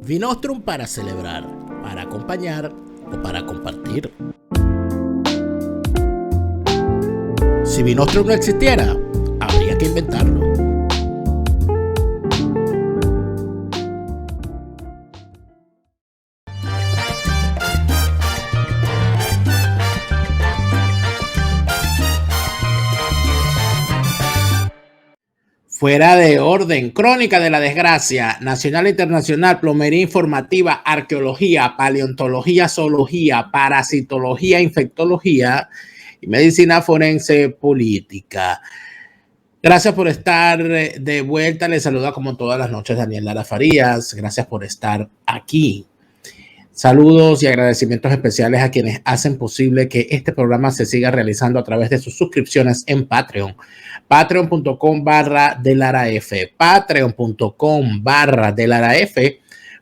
Vinostrum para celebrar, para acompañar o para compartir. Si Vinostrum no existiera, habría que inventarlo. Fuera de orden, crónica de la desgracia, nacional e internacional, plomería informativa, arqueología, paleontología, zoología, parasitología, infectología y medicina forense política. Gracias por estar de vuelta. Les saluda como todas las noches Daniel Lara Farías. Gracias por estar aquí. Saludos y agradecimientos especiales a quienes hacen posible que este programa se siga realizando a través de sus suscripciones en Patreon. Patreon.com/DelaraF. Patreon.com/DelaraF.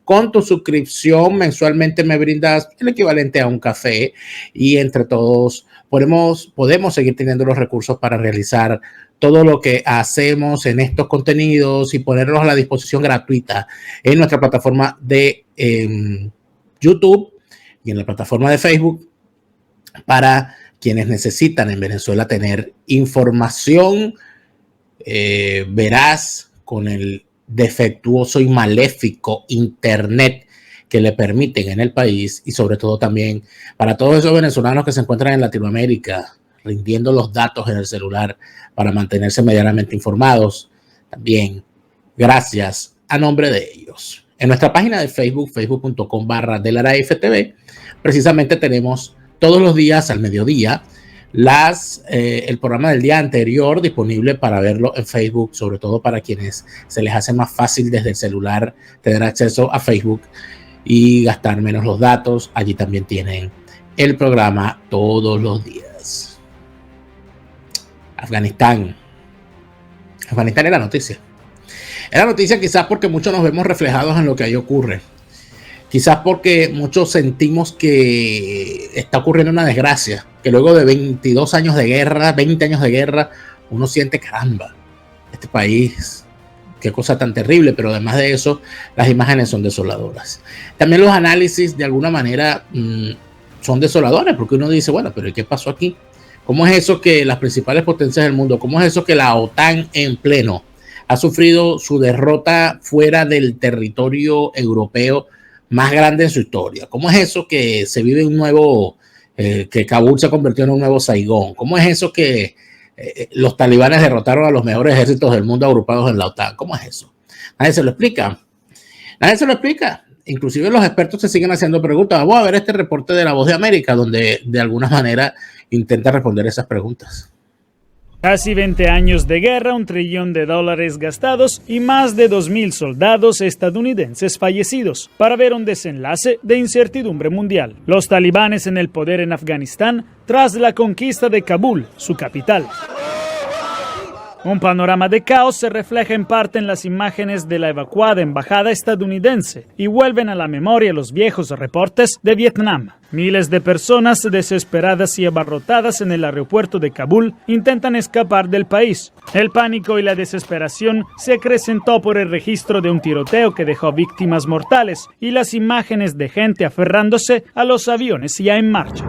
Con tu suscripción mensualmente me brindas el equivalente a un café y entre todos podemos seguir teniendo los recursos para realizar todo lo que hacemos en estos contenidos y ponerlos a la disposición gratuita en nuestra plataforma de YouTube y en la plataforma de Facebook para quienes necesitan en Venezuela tener información veraz con el defectuoso y maléfico internet que le permiten en el país, y sobre todo también para todos esos venezolanos que se encuentran en Latinoamérica rindiendo los datos en el celular para mantenerse medianamente informados. También gracias a nombre de ellos. En nuestra página de Facebook, facebook.com/DelaraFTV, precisamente tenemos todos los días al mediodía el programa del día anterior disponible para verlo en Facebook, sobre todo para quienes se les hace más fácil desde el celular tener acceso a Facebook y gastar menos los datos. Allí también tienen el programa todos los días. Afganistán es la noticia. Es la noticia quizás porque muchos nos vemos reflejados en lo que ahí ocurre. Quizás porque muchos sentimos que está ocurriendo una desgracia, que luego de 22 años de guerra, 20 años de guerra, uno siente, caramba, este país, qué cosa tan terrible, pero además de eso, las imágenes son desoladoras. También los análisis de alguna manera son desoladores, porque uno dice, bueno, pero ¿qué pasó aquí? ¿Cómo es eso que las principales potencias del mundo, cómo es eso que la OTAN en pleno ha sufrido su derrota fuera del territorio europeo más grande en su historia? ¿Cómo es eso que se vive un nuevo, que Kabul se convirtió en un nuevo Saigón? ¿Cómo es eso que los talibanes derrotaron a los mejores ejércitos del mundo agrupados en la OTAN? ¿Cómo es eso? Nadie se lo explica. Nadie se lo explica. Inclusive los expertos se siguen haciendo preguntas. Vamos a ver este reporte de La Voz de América, donde de alguna manera intenta responder esas preguntas. Casi 20 años de guerra, $1 trillón gastados y más de 2.000 soldados estadounidenses fallecidos para ver un desenlace de incertidumbre mundial. Los talibanes en el poder en Afganistán tras la conquista de Kabul, su capital. Un panorama de caos se refleja en parte en las imágenes de la evacuada embajada estadounidense y vuelven a la memoria los viejos reportes de Vietnam. Miles de personas desesperadas y abarrotadas en el aeropuerto de Kabul intentan escapar del país. El pánico y la desesperación se acrecentó por el registro de un tiroteo que dejó víctimas mortales y las imágenes de gente aferrándose a los aviones ya en marcha.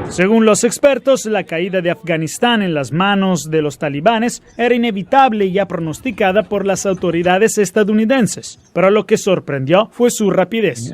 Según los expertos, la caída de Afganistán en las manos de los talibanes era inevitable y ya pronosticada por las autoridades estadounidenses, pero lo que sorprendió fue su rapidez.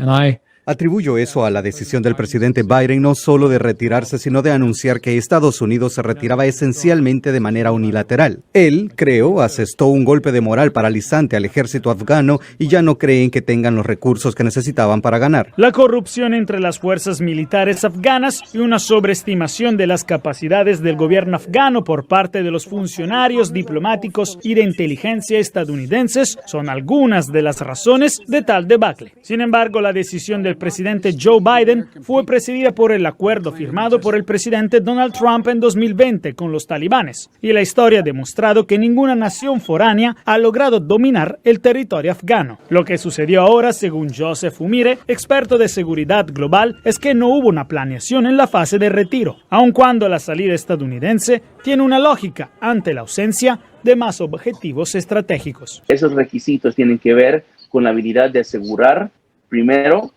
Atribuyo eso a la decisión del presidente Biden no solo de retirarse, sino de anunciar que Estados Unidos se retiraba esencialmente de manera unilateral. Él, creo, asestó un golpe de moral paralizante al ejército afgano y ya no creen que tengan los recursos que necesitaban para ganar. La corrupción entre las fuerzas militares afganas y una sobreestimación de las capacidades del gobierno afgano por parte de los funcionarios diplomáticos y de inteligencia estadounidenses son algunas de las razones de tal debacle. Sin embargo, la decisión del del presidente Joe Biden fue presidida por el acuerdo firmado por el presidente Donald Trump en 2020 con los talibanes, y la historia ha demostrado que ninguna nación foránea ha logrado dominar el territorio afgano. Lo que sucedió ahora, según Joseph Umire, experto de seguridad global, es que no hubo una planeación en la fase de retiro, aun cuando la salida estadounidense tiene una lógica ante la ausencia de más objetivos estratégicos. Esos requisitos tienen que ver con la habilidad de asegurar, primero,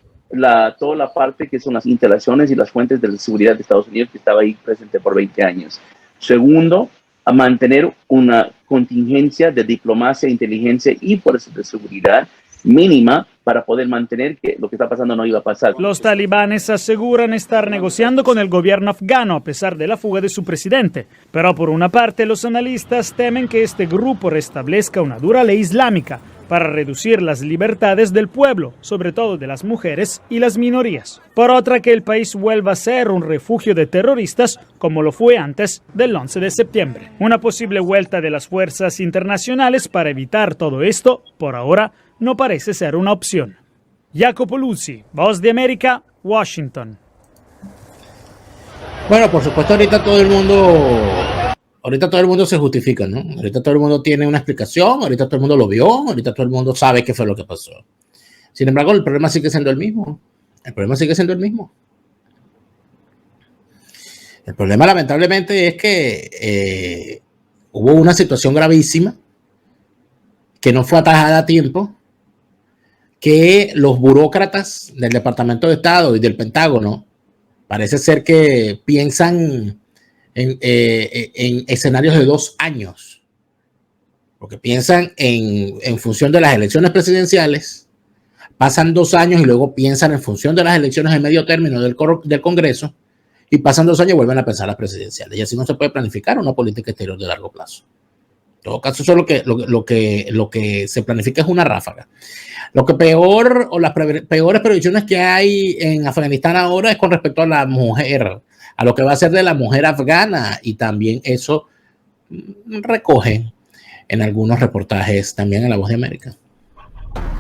toda la parte que son las instalaciones y las fuentes de seguridad de Estados Unidos, que estaba ahí presente por 20 años. Segundo, a mantener una contingencia de diplomacia, inteligencia y fuerzas de seguridad mínima para poder mantener que lo que está pasando no iba a pasar. Los talibanes aseguran estar negociando con el gobierno afgano a pesar de la fuga de su presidente. Pero por una parte, los analistas temen que este grupo restablezca una dura ley islámica para reducir las libertades del pueblo, sobre todo de las mujeres y las minorías. Por otra, que el país vuelva a ser un refugio de terroristas como lo fue antes del 11 de septiembre. Una posible vuelta de las fuerzas internacionales para evitar todo esto, por ahora, no parece ser una opción. Jacopo Luzzi, Voz de América, Washington. Bueno, por supuesto, ahorita todo el mundo se justifica, ¿no? Ahorita todo el mundo tiene una explicación, ahorita todo el mundo lo vio, ahorita todo el mundo sabe qué fue lo que pasó. Sin embargo, el problema sigue siendo el mismo. El problema, lamentablemente, es que hubo una situación gravísima que no fue atajada a tiempo, que los burócratas del Departamento de Estado y del Pentágono parece ser que piensan en escenarios de 2 años, porque piensan en función de las elecciones presidenciales, pasan 2 años y luego piensan en función de las elecciones de medio término del Congreso, y pasan 2 años y vuelven a pensar las presidenciales, y así no se puede planificar una política exterior de largo plazo. En todo caso, eso lo que se planifica es una ráfaga. Lo que peor, o las peores previsiones que hay en Afganistán ahora es con respecto a la mujer, a lo que va a ser de la mujer afgana, y también eso recoge en algunos reportajes también en La Voz de América.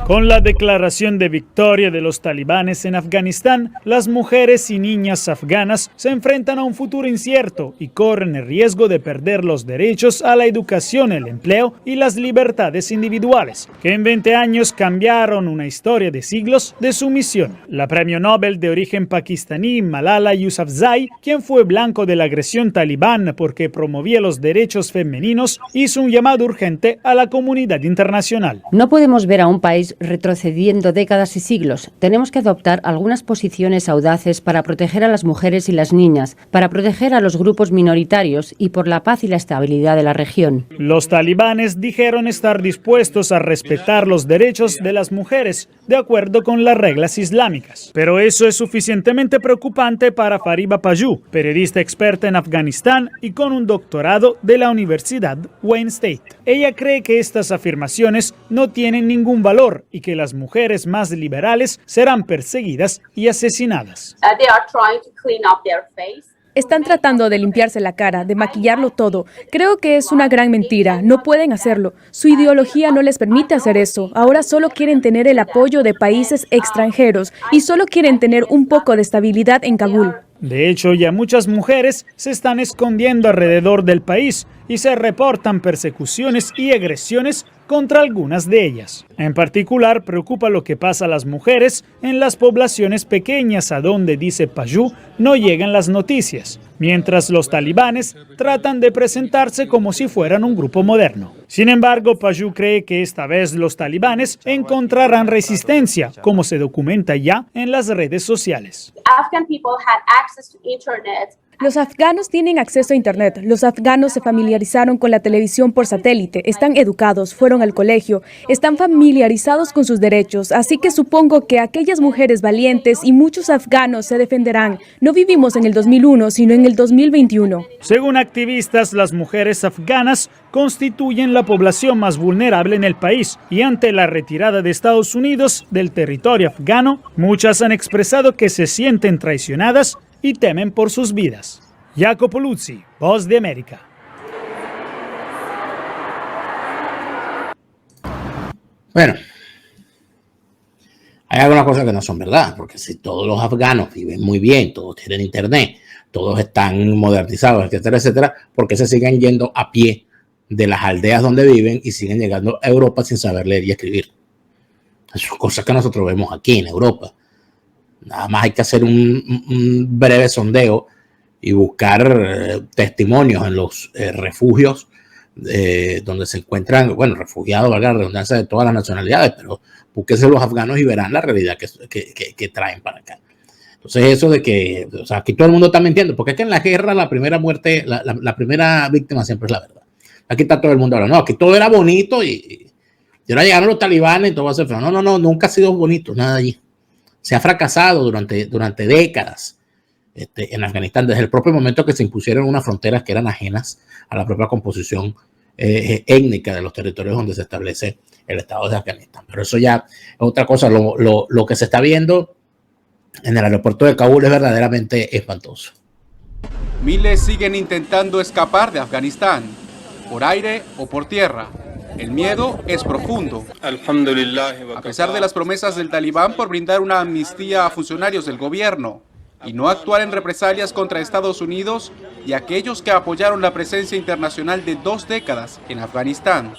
Con la declaración de victoria de los talibanes en Afganistán, las mujeres y niñas afganas se enfrentan a un futuro incierto y corren el riesgo de perder los derechos a la educación, el empleo y las libertades individuales, que en 20 años cambiaron una historia de siglos de sumisión. La premio Nobel de origen pakistaní Malala Yousafzai, quien fue blanco de la agresión talibán porque promovía los derechos femeninos, hizo un llamado urgente a la comunidad internacional. No podemos ver a un país retrocediendo décadas y siglos. Tenemos que adoptar algunas posiciones audaces para proteger a las mujeres y las niñas, para proteger a los grupos minoritarios y por la paz y la estabilidad de la región. Los talibanes dijeron estar dispuestos a respetar los derechos de las mujeres de acuerdo con las reglas islámicas. Pero eso es suficientemente preocupante para Fariba Paju, periodista experta en Afganistán y con un doctorado de la Universidad Wayne State. Ella cree que estas afirmaciones no tienen ningún valor y que las mujeres más liberales serán perseguidas y asesinadas. Están tratando de limpiarse la cara, de maquillarlo todo. Creo que es una gran mentira. No pueden hacerlo. Su ideología no les permite hacer eso. Ahora solo quieren tener el apoyo de países extranjeros y solo quieren tener un poco de estabilidad en Kabul. De hecho, ya muchas mujeres se están escondiendo alrededor del país y se reportan persecuciones y agresiones contra algunas de ellas. En particular, preocupa lo que pasa a las mujeres en las poblaciones pequeñas a donde, dice Paju, no llegan las noticias, mientras los talibanes tratan de presentarse como si fueran un grupo moderno. Sin embargo, Paju cree que esta vez los talibanes encontrarán resistencia, como se documenta ya en las redes sociales. Los afganos tienen acceso a Internet. Los afganos se familiarizaron con la televisión por satélite, están educados, fueron al colegio, están familiarizados con sus derechos. Así que supongo que aquellas mujeres valientes y muchos afganos se defenderán. No vivimos en el 2001, sino en el 2021. Según activistas, las mujeres afganas constituyen la población más vulnerable en el país y ante la retirada de Estados Unidos del territorio afgano, muchas han expresado que se sienten traicionadas y temen por sus vidas. Jacopo Luzzi, Voz de América. Bueno, hay hay algunas cosas que no son verdad, porque si todos los afganos viven muy bien, todos tienen internet, todos están modernizados, etcétera, etcétera, ¿por qué se siguen yendo a pie de las aldeas donde viven y siguen llegando a Europa sin saber leer y escribir? Son cosas que nosotros vemos aquí en Europa. Nada más hay que hacer un breve sondeo y buscar testimonios en los refugios donde se encuentran, bueno, refugiados, valga la redundancia, de todas las nacionalidades, pero búsquense los afganos y verán la realidad que traen para acá. Entonces eso de que, o sea, aquí todo el mundo está mintiendo, porque es que en la guerra la primera muerte, la primera víctima siempre es la verdad. Aquí está todo el mundo hablando, no, aquí todo era bonito y ahora llegaron los talibanes y todo va a ser feo. No, nunca ha sido bonito, nada allí. Se ha fracasado durante décadas en Afganistán, desde el propio momento que se impusieron unas fronteras que eran ajenas a la propia composición étnica de los territorios donde se establece el Estado de Afganistán. Pero eso ya es otra cosa. Lo que se está viendo en el aeropuerto de Kabul es verdaderamente espantoso. Miles siguen intentando escapar de Afganistán, por aire o por tierra. El miedo es profundo. A pesar de las promesas del Talibán por brindar una amnistía a funcionarios del gobierno y no actuar en represalias contra Estados Unidos y aquellos que apoyaron la presencia internacional de 2 décadas en Afganistán.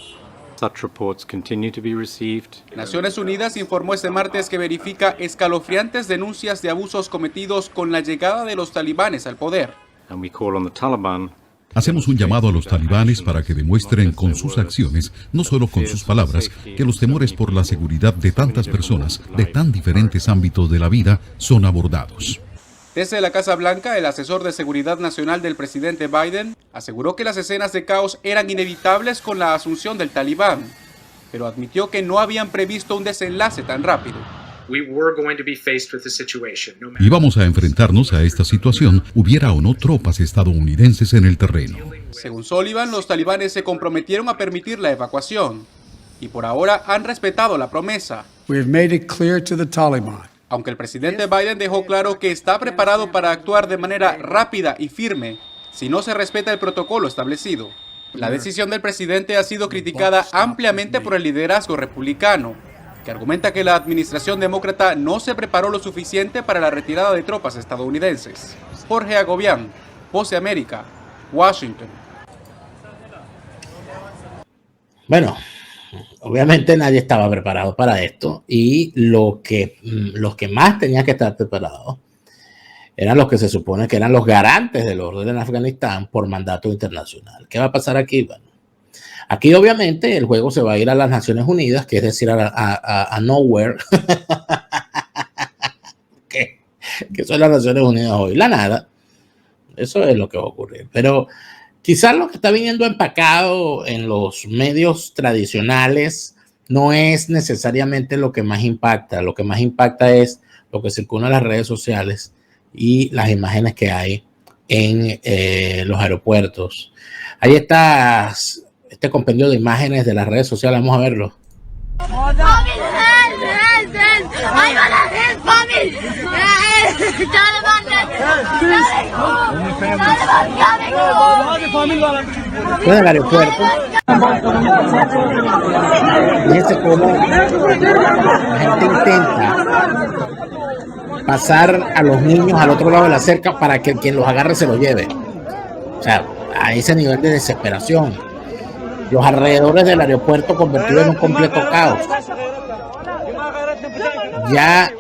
Naciones Unidas informó este martes que verifica escalofriantes denuncias de abusos cometidos con la llegada de los talibanes al poder. Hacemos un llamado a los talibanes para que demuestren con sus acciones, no solo con sus palabras, que los temores por la seguridad de tantas personas de tan diferentes ámbitos de la vida son abordados. Desde la Casa Blanca, el asesor de seguridad nacional del presidente Biden aseguró que las escenas de caos eran inevitables con la asunción del Talibán, pero admitió que no habían previsto un desenlace tan rápido. Íbamos a enfrentarnos a esta situación, hubiera o no tropas estadounidenses en el terreno. Según Sullivan, los talibanes se comprometieron a permitir la evacuación y por ahora han respetado la promesa. Aunque el presidente Biden dejó claro que está preparado para actuar de manera rápida y firme si no se respeta el protocolo establecido. La decisión del presidente ha sido criticada ampliamente por el liderazgo republicano, que argumenta que la administración demócrata no se preparó lo suficiente para la retirada de tropas estadounidenses. Jorge Agobián, Voz de América, Washington. Bueno, obviamente nadie estaba preparado para esto y los que más tenían que estar preparados eran los que se supone que eran los garantes del orden en Afganistán por mandato internacional. ¿Qué va a pasar aquí? Bueno, aquí obviamente el juego se va a ir a las Naciones Unidas, que es decir, a nowhere, que son las Naciones Unidas hoy, la nada. Eso es lo que va a ocurrir. Pero quizás lo que está viniendo empacado en los medios tradicionales no es necesariamente lo que más impacta. Lo que más impacta es lo que circula en las redes sociales y las imágenes que hay en los aeropuertos. Ahí está este compendio de imágenes de las redes sociales. Vamos a verlo. En el aeropuerto, fíjense cómo la gente intenta pasar a los niños al otro lado de la cerca para que quien los agarre se los lleve. O sea, a ese nivel de desesperación. Los alrededores del aeropuerto convertidos en un completo caos. Ya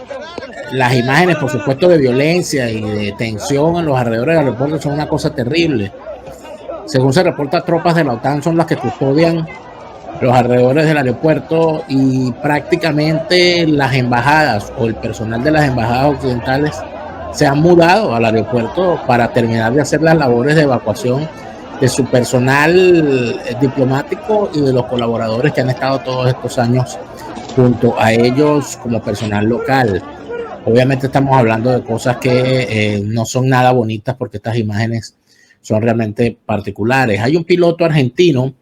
las imágenes, por supuesto, de violencia y de tensión en los alrededores del aeropuerto son una cosa terrible. Según se reporta, tropas de la OTAN son las que custodian los alrededores del aeropuerto y prácticamente las embajadas o el personal de las embajadas occidentales se han mudado al aeropuerto para terminar de hacer las labores de evacuación de su personal diplomático y de los colaboradores que han estado todos estos años junto a ellos como personal local. Obviamente estamos hablando de cosas que no son nada bonitas porque estas imágenes son realmente particulares. Hay un piloto argentino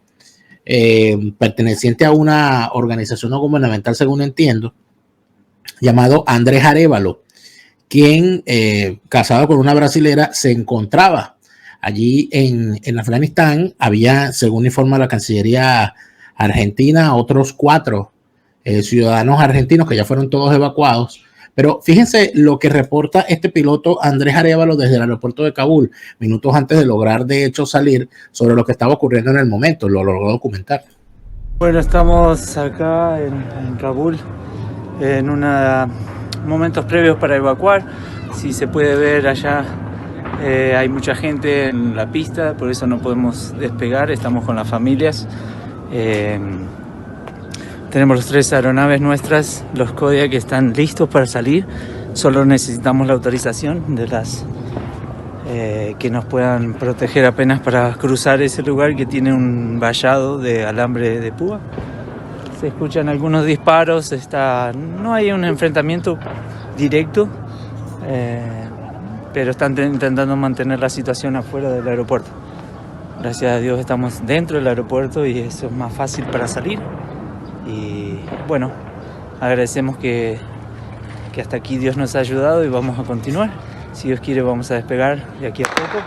perteneciente a una organización no gubernamental, según entiendo, llamado Andrés Arévalo, quien, casado con una brasilera, se encontraba allí en Afganistán. Había, según informa la Cancillería argentina, otros 4 ciudadanos argentinos que ya fueron todos evacuados. Pero fíjense lo que reporta este piloto Andrés Arévalo desde el aeropuerto de Kabul, minutos antes de lograr de hecho salir, sobre lo que estaba ocurriendo en el momento. Lo logró documentar. Bueno, estamos acá en Kabul en momentos previos para evacuar. Si se puede ver allá, hay mucha gente en la pista, por eso no podemos despegar, estamos con las familias. Tenemos los 3 aeronaves nuestras, los Kodiak, que están listos para salir. Solo necesitamos la autorización de las que nos puedan proteger apenas para cruzar ese lugar que tiene un vallado de alambre de púa. Se escuchan algunos disparos, no hay un enfrentamiento directo, pero están intentando mantener la situación afuera del aeropuerto. Gracias a Dios estamos dentro del aeropuerto y eso es más fácil para salir. Y bueno, agradecemos que hasta aquí Dios nos ha ayudado y vamos a continuar. Si Dios quiere vamos a despegar de aquí a poco.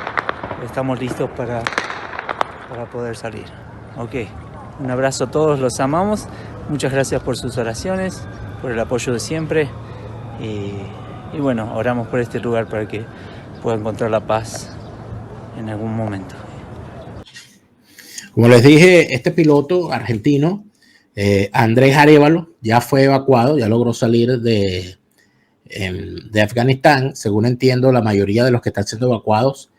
Estamos listos para poder salir. Ok, un abrazo a todos, los amamos. Muchas gracias por sus oraciones, por el apoyo de siempre. Y bueno, oramos por este lugar para que pueda encontrar la paz en algún momento. Como les dije, este piloto argentino, Andrés Arévalo, ya fue evacuado, ya logró salir de Afganistán. Según entiendo, la mayoría de los que están siendo evacuados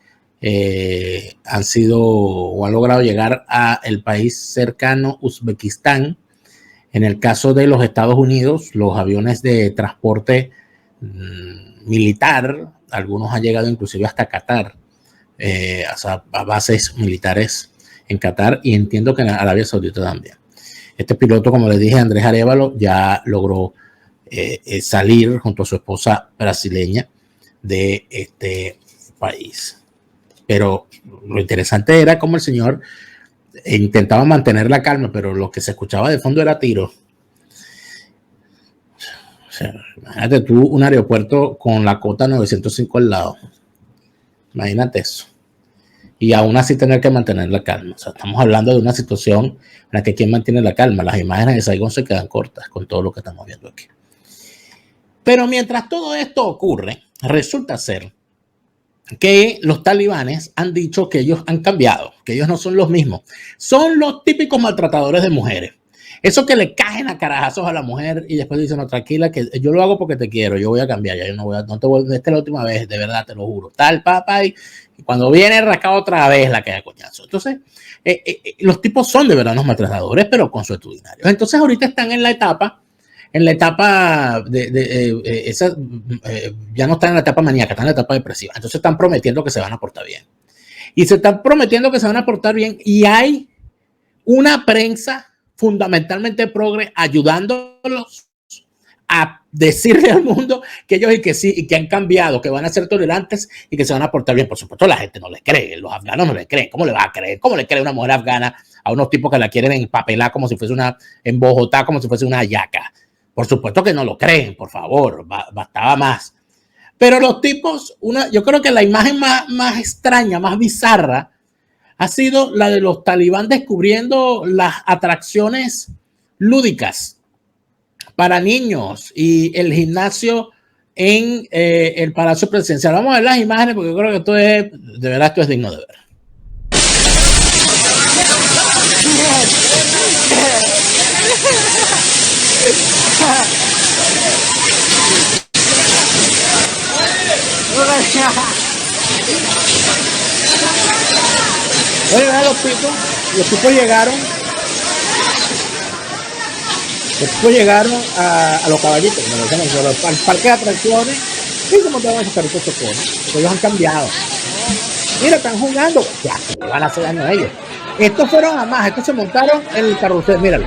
han sido o han logrado llegar a el país cercano, Uzbekistán. En el caso de los Estados Unidos, los aviones de transporte militar, algunos han llegado inclusive hasta Qatar, a bases militares en Qatar, y entiendo que en Arabia Saudita también. Este piloto, como les dije, Andrés Arévalo, ya logró salir junto a su esposa brasileña de este país. Pero lo interesante era cómo el señor intentaba mantener la calma, pero lo que se escuchaba de fondo era tiro. O sea, imagínate tú un aeropuerto con la cota 905 al lado. Imagínate eso. Y aún así tener que mantener la calma. O sea, estamos hablando de una situación en la que ¿quién mantiene la calma? Las imágenes de Saigón se quedan cortas con todo lo que estamos viendo aquí. Pero mientras todo esto ocurre, resulta ser que los talibanes han dicho que ellos han cambiado, que ellos no son los mismos. Son los típicos maltratadores de mujeres. Eso que le caen a carajazos a la mujer y después dicen, no, tranquila, que yo lo hago porque te quiero, yo voy a cambiar, ya yo no te voy, esta es la última vez, de verdad, te lo juro. Tal, papá, y cuando viene rascado otra vez la cae a coñazo. Entonces, los tipos son de verdad unos maltratadores, pero consuetudinarios. Entonces, ahorita están en la etapa ya no están en la etapa maníaca, están en la etapa depresiva. Entonces están prometiendo que se van a portar bien. Y se están prometiendo que se van a portar bien. Y hay una prensa fundamentalmente progre ayudándolos a decirle al mundo que ellos y que sí, y que han cambiado, que van a ser tolerantes y que se van a portar bien. Por supuesto, la gente no les cree, los afganos no les creen. ¿Cómo le va a creer? ¿Cómo le cree una mujer afgana a unos tipos que la quieren empapelar como si fuese en Bogotá, como si fuese una hallaca? Por supuesto que no lo creen, por favor, bastaba más. Pero los tipos, yo creo que la imagen más extraña, más bizarra, ha sido la de los talibán descubriendo las atracciones lúdicas para niños y el gimnasio en el Palacio Presidencial. Vamos a ver las imágenes porque yo creo que de verdad esto es digno de ver. Oye, los tipos llegaron a los caballitos, al parque de atracciones, y como te van a esos carritos chocones, ellos han cambiado. Mira, están jugando, ya, le van a hacer daño a ellos. Estos fueron a más, estos se montaron en el carrusel, míralo.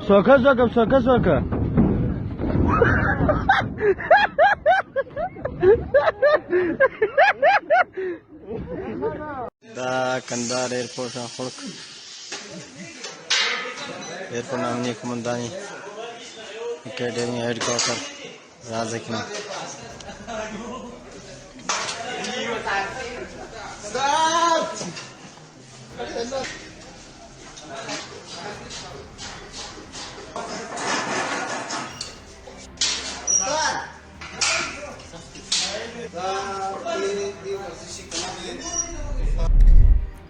Soka soka soka soka. Da Kandahar airport aan Golk. Airport namni Komandani Academy headquarter Razakna.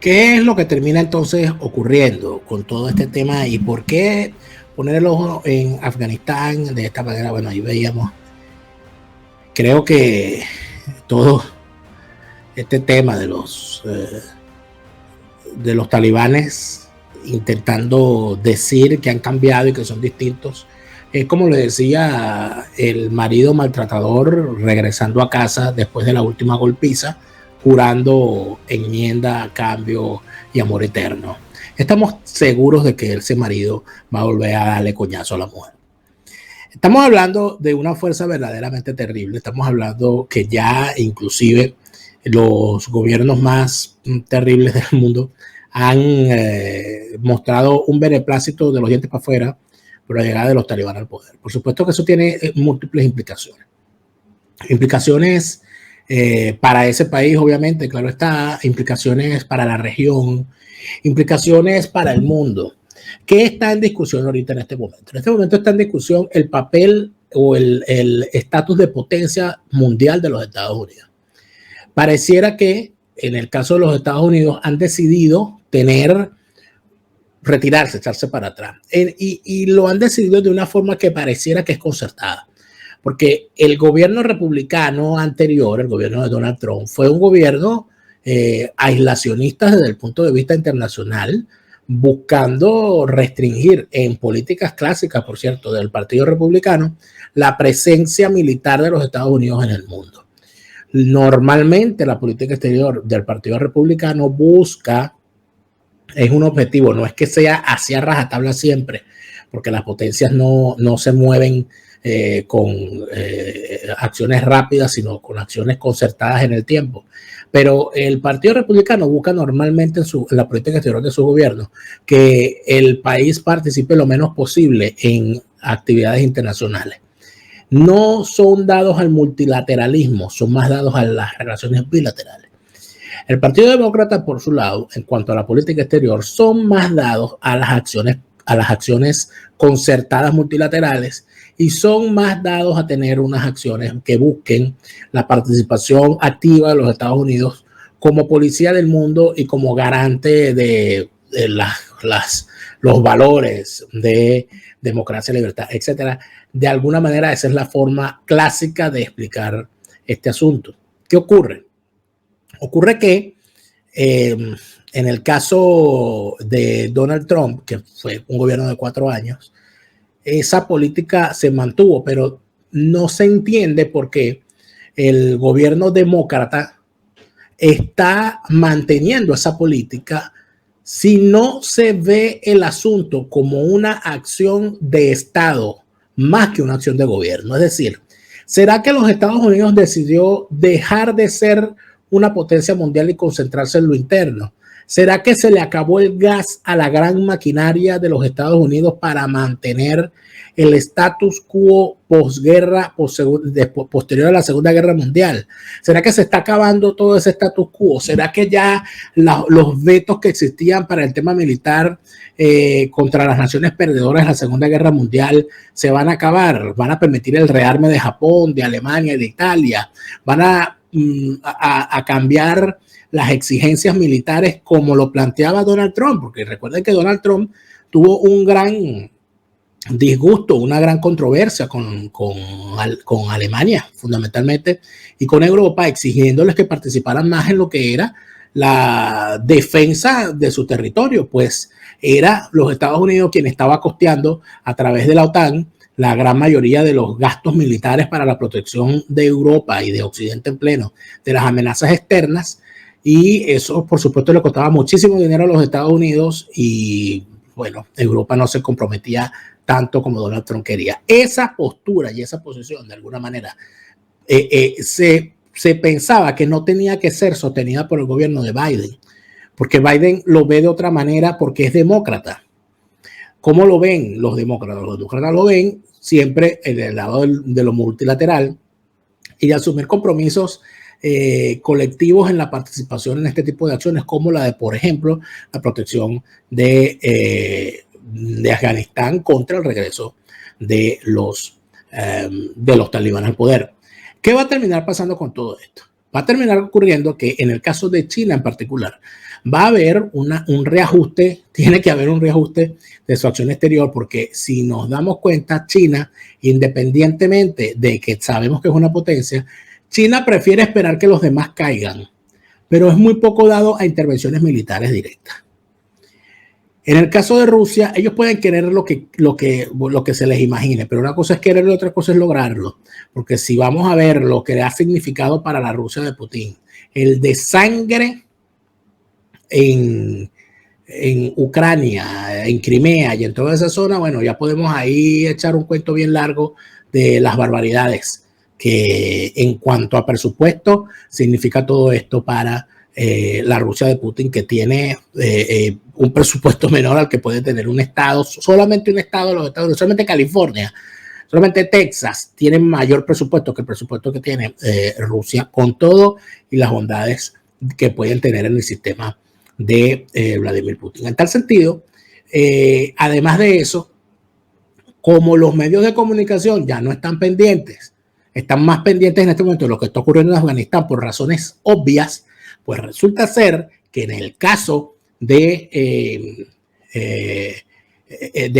¿Qué es lo que termina entonces ocurriendo con todo este tema y por qué poner el ojo en Afganistán de esta manera? Bueno, ahí veíamos, creo que todo este tema de los talibanes intentando decir que han cambiado y que son distintos, es como le decía el marido maltratador regresando a casa después de la última golpiza, jurando enmienda, cambio y amor eterno. Estamos seguros de que ese marido va a volver a darle coñazo a la mujer. Estamos hablando de una fuerza verdaderamente terrible. Estamos hablando que ya inclusive los gobiernos más terribles del mundo han mostrado un beneplácito de los dientes para afuera por la llegada de los talibanes al poder. Por supuesto que eso tiene múltiples implicaciones. Implicaciones para ese país, obviamente, claro está, implicaciones para la región, implicaciones para el mundo. ¿Qué está en discusión ahorita en este momento? En este momento está en discusión el papel o el estatus de potencia mundial de los Estados Unidos. Pareciera que en el caso de los Estados Unidos han decidido retirarse, echarse para atrás. Y lo han decidido de una forma que pareciera que es concertada. Porque el gobierno republicano anterior, el gobierno de Donald Trump, fue un gobierno aislacionista desde el punto de vista internacional, buscando restringir en políticas clásicas, por cierto, del Partido Republicano, la presencia militar de los Estados Unidos en el mundo. Normalmente la política exterior del Partido Republicano es un objetivo, no es que sea hacia rajatabla siempre, porque las potencias no se mueven con acciones rápidas, sino con acciones concertadas en el tiempo. Pero el Partido Republicano busca normalmente en la política exterior de su gobierno que el país participe lo menos posible en actividades internacionales. No son dados al multilateralismo, son más dados a las relaciones bilaterales. El Partido Demócrata, por su lado, en cuanto a la política exterior, son más dados a las acciones concertadas multilaterales y son más dados a tener unas acciones que busquen la participación activa de los Estados Unidos como policía del mundo y como garante de los valores de democracia, libertad, etcétera. De alguna manera, esa es la forma clásica de explicar este asunto. ¿Qué ocurre? Ocurre que en el caso de Donald Trump, que fue un gobierno de 4 años, esa política se mantuvo, pero no se entiende por qué el gobierno demócrata está manteniendo esa política si no se ve el asunto como una acción de Estado más que una acción de gobierno. Es decir, ¿será que los Estados Unidos decidió dejar de ser una potencia mundial y concentrarse en lo interno? ¿Será que se le acabó el gas a la gran maquinaria de los Estados Unidos para mantener el status quo posguerra, posterior a la Segunda Guerra Mundial? ¿Será que se está acabando todo ese status quo? ¿Será que ya los vetos que existían para el tema militar contra las naciones perdedoras de la Segunda Guerra Mundial se van a acabar? ¿Van a permitir el rearme de Japón, de Alemania y de Italia? ¿Van a cambiar las exigencias militares como lo planteaba Donald Trump? Porque recuerden que Donald Trump tuvo un gran disgusto, una gran controversia con Alemania, fundamentalmente, y con Europa, exigiéndoles que participaran más en lo que era la defensa de su territorio, pues era los Estados Unidos quien estaba costeando a través de la OTAN la gran mayoría de los gastos militares para la protección de Europa y de Occidente en pleno de las amenazas externas, y eso por supuesto le costaba muchísimo dinero a los Estados Unidos y bueno, Europa no se comprometía tanto como Donald Trump quería. Esa postura y esa posición de alguna manera se pensaba que no tenía que ser sostenida por el gobierno de Biden, porque Biden lo ve de otra manera porque es demócrata. ¿Cómo lo ven los demócratas? Los demócratas lo ven siempre en el lado de lo multilateral y de asumir compromisos colectivos en la participación en este tipo de acciones, como la de, por ejemplo, la protección de Afganistán contra el regreso de los talibanes al poder. ¿Qué va a terminar pasando con todo esto? Va a terminar ocurriendo que en el caso de China en particular, va a haber un reajuste, tiene que haber un reajuste de su acción exterior, porque si nos damos cuenta, China, independientemente de que sabemos que es una potencia, China prefiere esperar que los demás caigan, pero es muy poco dado a intervenciones militares directas. En el caso de Rusia, ellos pueden querer lo que se les imagine, pero una cosa es quererlo y otra cosa es lograrlo. Porque si vamos a ver lo que ha significado para la Rusia de Putin, el desangre en Ucrania, en Crimea y en toda esa zona, bueno, ya podemos ahí echar un cuento bien largo de las barbaridades que en cuanto a presupuesto significa todo esto para la Rusia de Putin, que tiene un presupuesto menor al que puede tener un estado, solamente un estado de los Estados Unidos, solamente California, solamente Texas tiene mayor presupuesto que el presupuesto que tiene Rusia, con todo y las bondades que pueden tener en el sistema de Vladimir Putin. En tal sentido, además de eso, como los medios de comunicación ya no están pendientes, están más pendientes en este momento de lo que está ocurriendo en Afganistán por razones obvias, pues resulta ser que en el caso de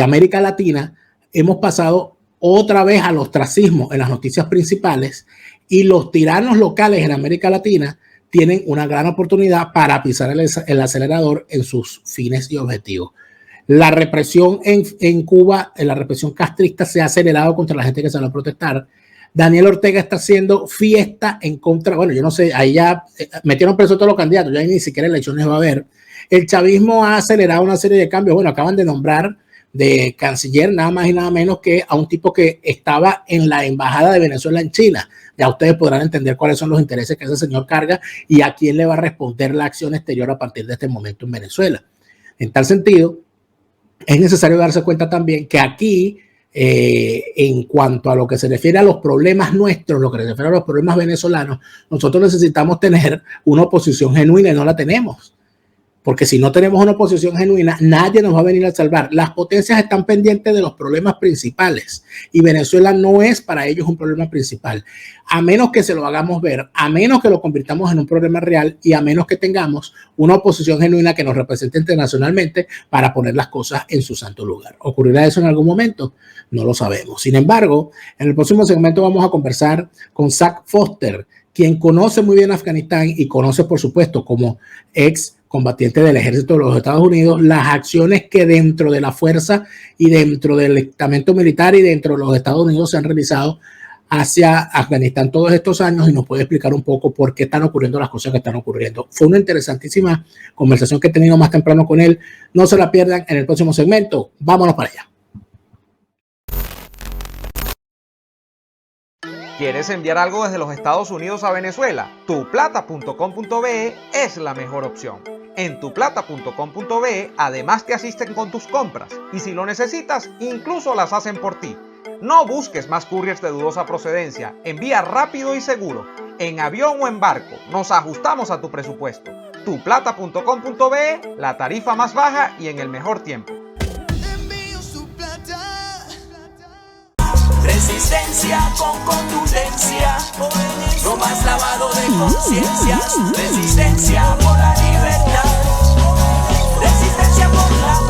América Latina hemos pasado otra vez al ostracismo en las noticias principales, y los tiranos locales en América Latina tienen una gran oportunidad para pisar el acelerador en sus fines y objetivos. La represión en Cuba, la represión castrista, se ha acelerado contra la gente que sale a protestar. Daniel Ortega está haciendo fiesta en contra, bueno, yo no sé, ahí ya metieron preso a todos los candidatos, ya ni siquiera elecciones va a haber. El chavismo ha acelerado una serie de cambios. Bueno, acaban de nombrar de canciller nada más y nada menos que a un tipo que estaba en la embajada de Venezuela en China. Ya ustedes podrán entender cuáles son los intereses que ese señor carga y a quién le va a responder la acción exterior a partir de este momento en Venezuela. En tal sentido, es necesario darse cuenta también que aquí, en cuanto a lo que se refiere a los problemas nuestros, lo que se refiere a los problemas venezolanos, nosotros necesitamos tener una oposición genuina y no la tenemos. Porque si no tenemos una oposición genuina, nadie nos va a venir a salvar. Las potencias están pendientes de los problemas principales y Venezuela no es para ellos un problema principal. A menos que se lo hagamos ver, a menos que lo convirtamos en un problema real y a menos que tengamos una oposición genuina que nos represente internacionalmente para poner las cosas en su santo lugar. ¿Ocurrirá eso en algún momento? No lo sabemos. Sin embargo, en el próximo segmento vamos a conversar con Zach Foster, quien conoce muy bien Afganistán y conoce, por supuesto, como ex combatiente del ejército de los Estados Unidos, las acciones que dentro de la fuerza y dentro del estamento militar y dentro de los Estados Unidos se han realizado hacia Afganistán todos estos años, y nos puede explicar un poco por qué están ocurriendo las cosas que están ocurriendo. Fue una interesantísima conversación que he tenido más temprano con él. No se la pierdan en el próximo segmento. Vámonos para allá. ¿Quieres enviar algo desde los Estados Unidos a Venezuela? Tuplata.com.be es la mejor opción. En tuplata.com.be además te asisten con tus compras y si lo necesitas, incluso las hacen por ti. No busques más couriers de dudosa procedencia. Envía rápido y seguro. En avión o en barco. Nos ajustamos a tu presupuesto. Tuplata.com.be, la tarifa más baja y en el mejor tiempo. Resistencia con contundencia, no más lavado de conciencias. Resistencia por la libertad, resistencia por la